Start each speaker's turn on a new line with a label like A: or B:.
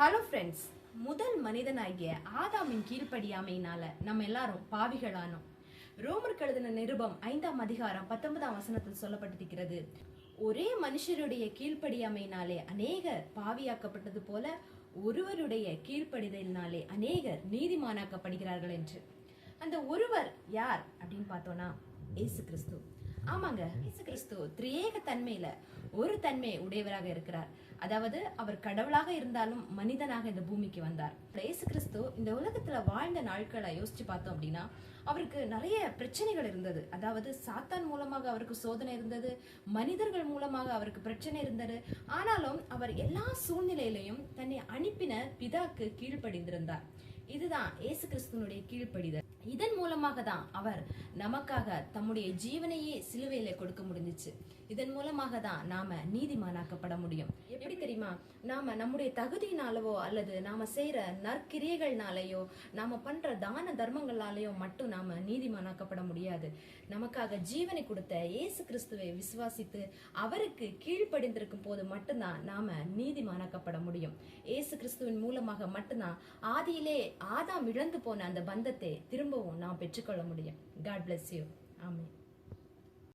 A: Hello friends, முதல் மனிதனாகிய ஆதாமின் கீழ்ப்படியாமையினால நம்ம எல்லாரும் பாவிகளானோம். ரோமருக்கு எழுதின நிருபம் 5ஆம் அதிகாரம் 19ஆம் வசனத்தில் சொல்லப்பட்டிருக்கிறது, ஒரே மனுஷருடைய கீழ்ப்படியாமையினாலே அநேகர் பாவியாக்கப்பட்டது போல ஒருவருடைய கீழ்ப்படிதலினாலே அநேகர் நீதிமானாக்கப்படுகிறார்கள் என்று. அந்த ஒருவர் யார் அப்படின்னு பார்த்தோம்னா இயேசு கிறிஸ்து. ஆமாங்க, இயேசு கிறிஸ்து திரியேக தன்மையில ஒரு தன்மை உடையவராக இருக்கிறார். அதாவது அவர் கடவுளாக இருந்தாலும் மனிதனாக இந்த பூமிக்கு வந்தார். இயேசு கிறிஸ்து இந்த உலகத்துல வாழ்ந்த நாட்களை யோசிச்சு பார்த்தோம் அப்படின்னா அவருக்கு நிறைய பிரச்சனைகள் இருந்தது. அதாவது சாத்தான் மூலமாக அவருக்கு சோதனை இருந்தது, மனிதர்கள் மூலமாக அவருக்கு பிரச்சனை இருந்தது. ஆனாலும் அவர் எல்லா சூழ்நிலையிலையும் தன்னை அனுப்பின பிதாக்கு கீழ்ப்படிந்திருந்தார். இதுதான் இயேசு கிறிஸ்துவனுடைய கீழ்ப்படிதல். இதன் மூலமாக தான் அவர் நமக்காக தம்முடைய ஜீவனையே சிலுவையில கொடுக்க முடிஞ்சிச்சு. இதன் மூலமாக தான் நாம நீதிமானாக்கப்பட முடியும். எப்படி தெரியுமா? நாம நம்முடைய தகுதியினாலவோ அல்லது நாம செய்யற நற்கிரியைகள்னாலேயோ நாம பண்ற தான தர்மங்களாலேயோ மட்டும் நாம நீதிமானாக்கப்பட முடியாது. நமக்காக ஜீவனை கொடுத்த இயேசு கிறிஸ்துவை விசுவாசித்து அவருக்கு கீழ்ப்படிந்திருக்கும் போது மட்டும்தான் நாம நீதிமானாக்கப்பட முடியும். இயேசு கிறிஸ்துவின் மூலமாக மட்டும்தான் ஆதியிலே ஆதாம் இழந்து போன அந்த பந்தத்தை திரும்பவும் நாம் பெற்றுக்கொள்ள முடியும். God bless you. ஆமென்.